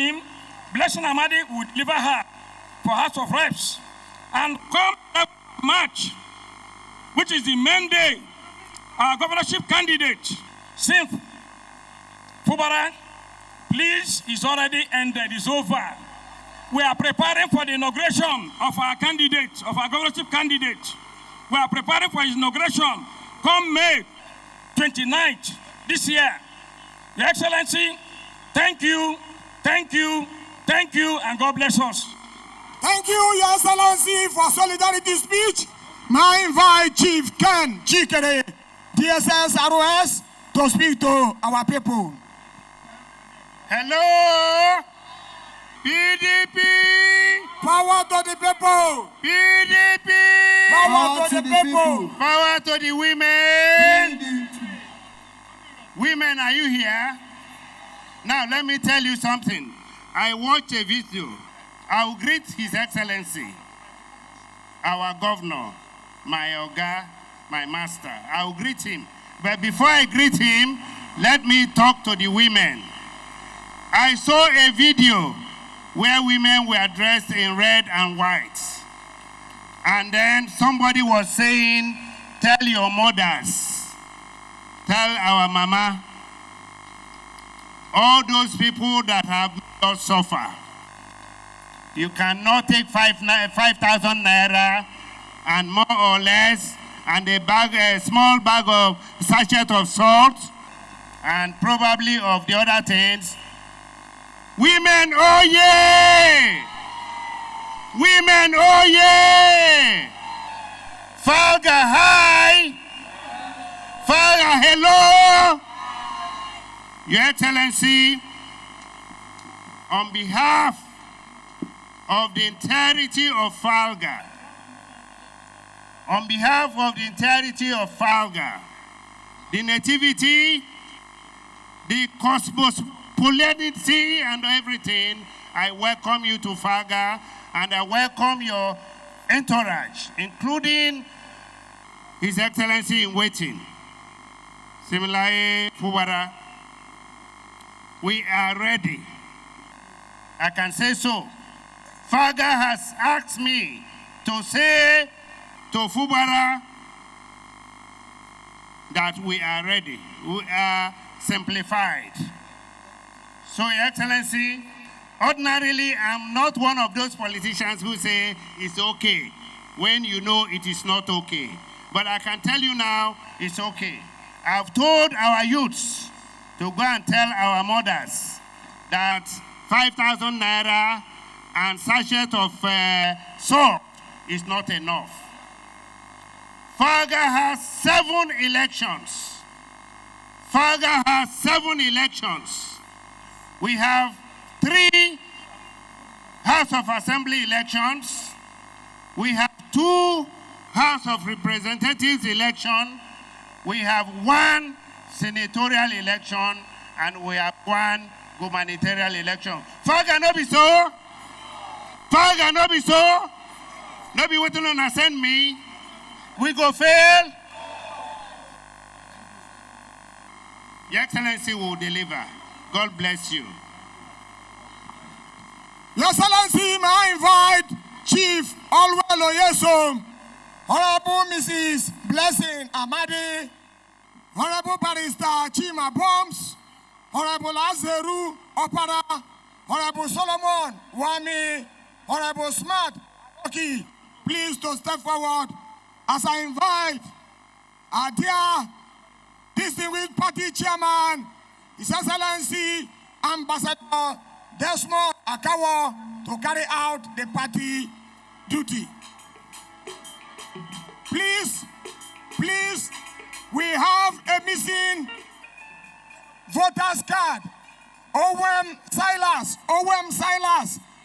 him, Blessing Amadi would deliver her for House of Reps. And come March, which is the main day, our governorship candidate, FUBARA, please, is already ended, it's over. We are preparing for the inauguration of our candidate, of our governorship candidate. We are preparing for his inauguration come May 29th this year. Your Excellency, thank you, thank you, thank you, and God bless us. Thank you, Your Excellency, for solidarity speech. I invite Chief Ken Chikere, DSS ROS, to speak to our people. Hello, PDP. Power to the people. PDP. Power to the people. Power to the women. Women, are you here? Now, let me tell you something. I watched a video. I will greet His Excellency, our governor, my Oga, my master. I will greet him. But before I greet him, let me talk to the women. I saw a video where women were dressed in red and white. And then somebody was saying, tell your mothers, tell our mama, all those people that have not suffered. You cannot take 5,000 naira and more or less, and a small bag of sachet of salt, and probably of the other things. Women, oh yeah! Women, oh yeah! Falga, hi! Falga, hello! Your Excellency, on behalf of the entirety of Falga, on behalf of the entirety of Falga, the nativity, the cosmopolitanity and everything, I welcome you to Falga, and I welcome your entourage, including His Excellency in waiting, Similaye FUBARA. We are ready. I can say so. Falga has asked me to say to FUBARA that we are ready. We are simplified. So, Your Excellency, ordinarily, I'm not one of those politicians who say it's okay when you know it is not okay. But I can tell you now, it's okay. I've told our youths to go and tell our mothers that 5,000 naira and sachet of salt is not enough. Falga has 7 elections. Falga has 7 elections. We have 3 House of Assembly elections. We have 2 House of Representatives election. We have 1 senatorial election, and we have 1 gubernatorial election. Falga no be so? Falga no be so? No be waiting on send me. We go fail. Your Excellency will deliver. God bless you. Your Excellency, may I invite Chief Alwelo Nyesom, Honorable Mrs. Blessing Amadi, Honorable Barrister Chima Bombs, Honorable Azeru Opara, Honorable Solomon Wami, Honorable Smart Oki, please to step forward as I invite our dear distinguished party chairman, His Excellency Ambassador Desmond Akawo, to carry out the party duty. Please, we have a missing voter's card. OM Silas,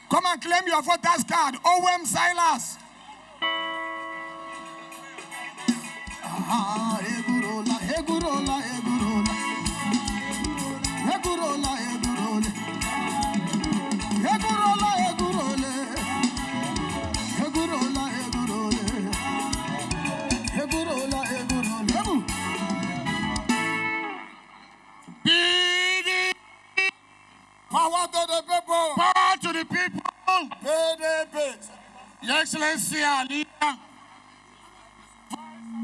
come and claim your voter's card. OM Silas. Power to the people. Your Excellency, our leader,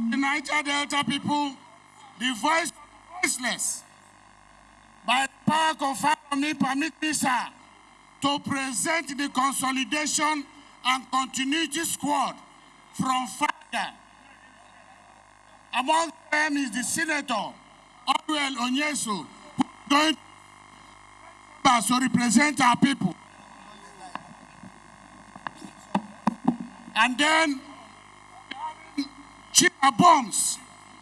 the Niger Delta people, the voice of the voiceless, by the power conferred on me, permit me, sir, to present the consolidation and continuity squad from FUBARA. Among them is the Senator, Nyesom, who is going to represent our people. And then, Chief Bombs,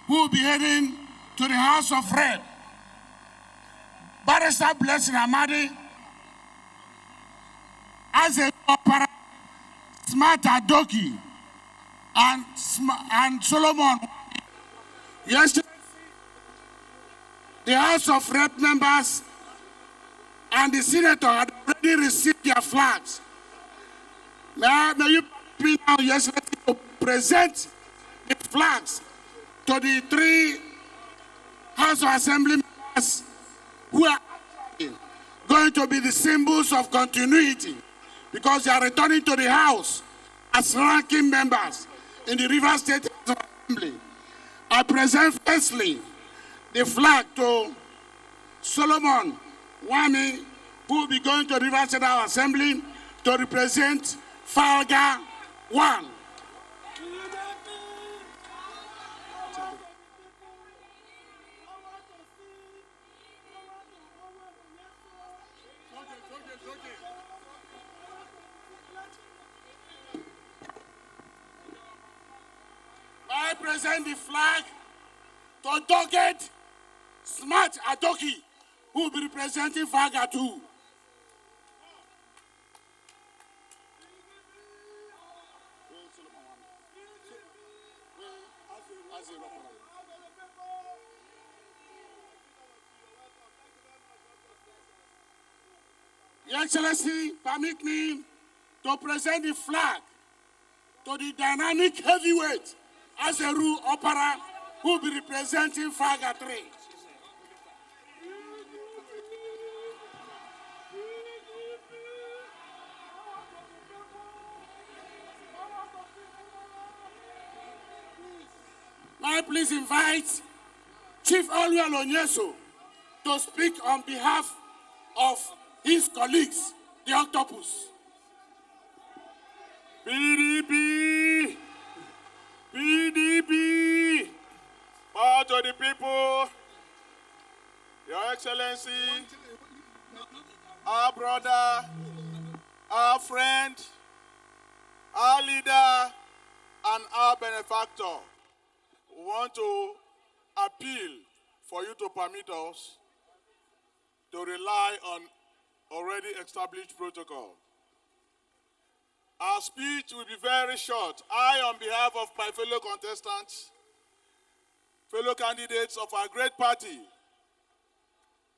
who will be heading to the House of Rep. Barrister Blessing Amadi, as a opera, Smart Adoki, and Solomon. Yesterday, the House of Rep members and the Senator had already received their flags. May you be now, yesterday, to present the flags to the 3 House of Assembly members who are going to be the symbols of continuity because they are returning to the House as ranking members in the Rivers State House of Assembly. I present firstly the flag to Solomon Wami, who will be going to the Rivers State House Assembly to represent FUBARA 1. I present the flag to Dogged Smart Adoki, who will be representing FUBARA 2. Your Excellency, permit me to present the flag to the dynamic heavyweight Azeru Opera, who will be representing FUBARA 3. May I please invite Chief Nyesom to speak on behalf of his colleagues, the Octopus. PDP! PDP! Power to the people, Your Excellency, our brother, our friend, our leader, and our benefactor. We want to appeal for you to permit us to rely on already established protocol. Our speech will be very short. I, on behalf of my fellow contestants, fellow candidates of our great party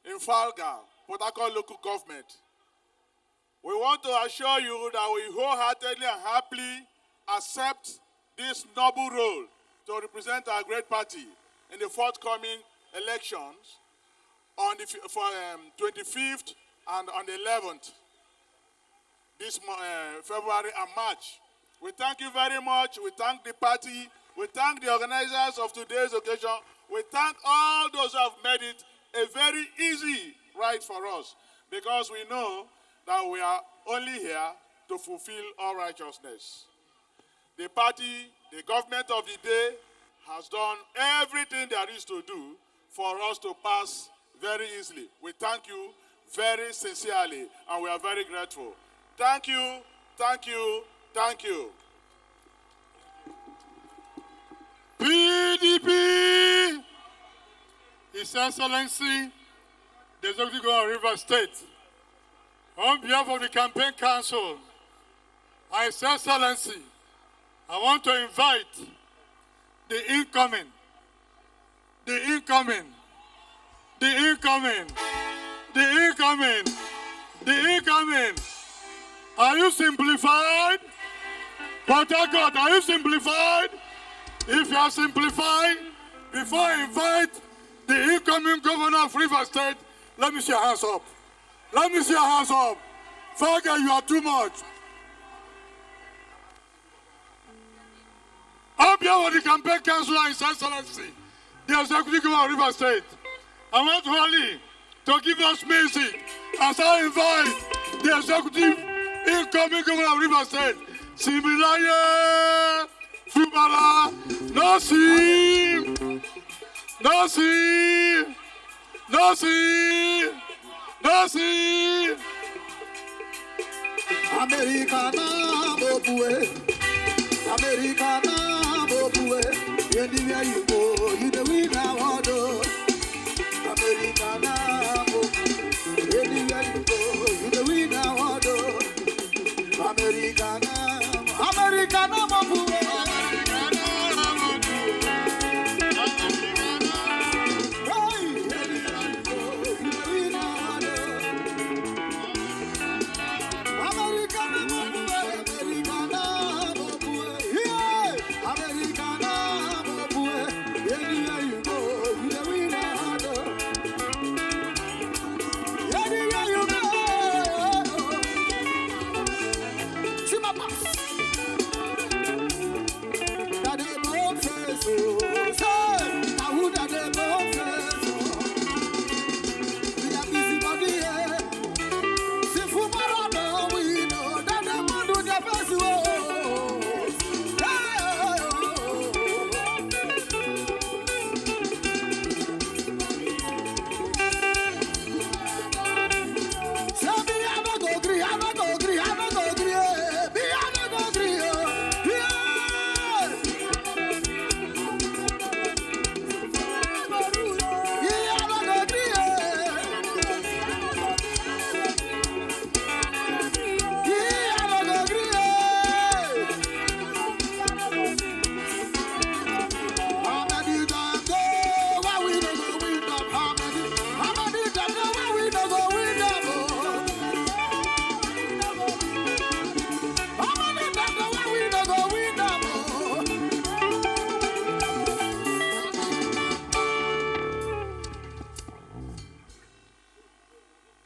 in FUBARA, Port Harcourt local government, we want to assure you that we wholeheartedly and happily accept this noble role to represent our great party in the forthcoming elections on the 25th and on the 11th, this February and March. We thank you very much. We thank the party. We thank the organizers of today's occasion. We thank all those who have made it a very easy ride for us, because we know that we are only here to fulfill all righteousness. The party, the government of the day, has done everything there is to do for us to pass very easily. We thank you very sincerely, and we are very grateful. Thank you, thank you, thank you. PDP! His Excellency, the Executive Governor of Rivers State, on behalf of the Campaign Council, His Excellency, I want to invite the incoming. Are you simplified? Port Harcourt, are you simplified? If you are simplified, before I invite the incoming governor of Rivers State, let me see your hands up. Let me see your hands up. FUBARA, you are too much. On behalf of the campaign council and His Excellency, the Executive Governor of River State, I want Holly to give us music as I invite the Executive Incoming Governor of River State, Similaye FUBARA, Nasi. Americana Bobue, Americana Bobue, anywhere you go, you the winner order. Americana Bobue, anywhere you go, you the winner order. Americana Bobue,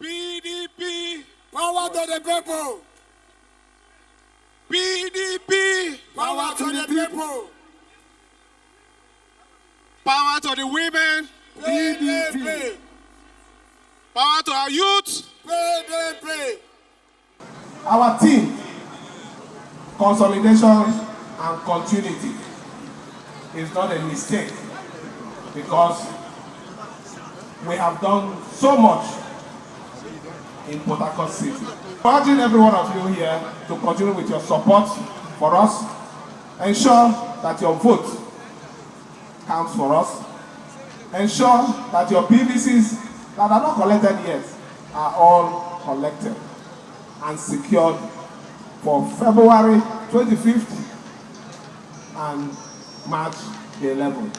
PDP, Power to the people. PDP, Power to the people. power to the women, PDP. power to our youth. PDP. Our team, consolidation and continuity, is not a mistake because we have done so much in Port Harcourt City. Urging every one of you here to continue with your support for us. Ensure that your vote counts for us. Ensure that your PVCs that are not collected yet are all collected and secured for February 25th and March the 11th.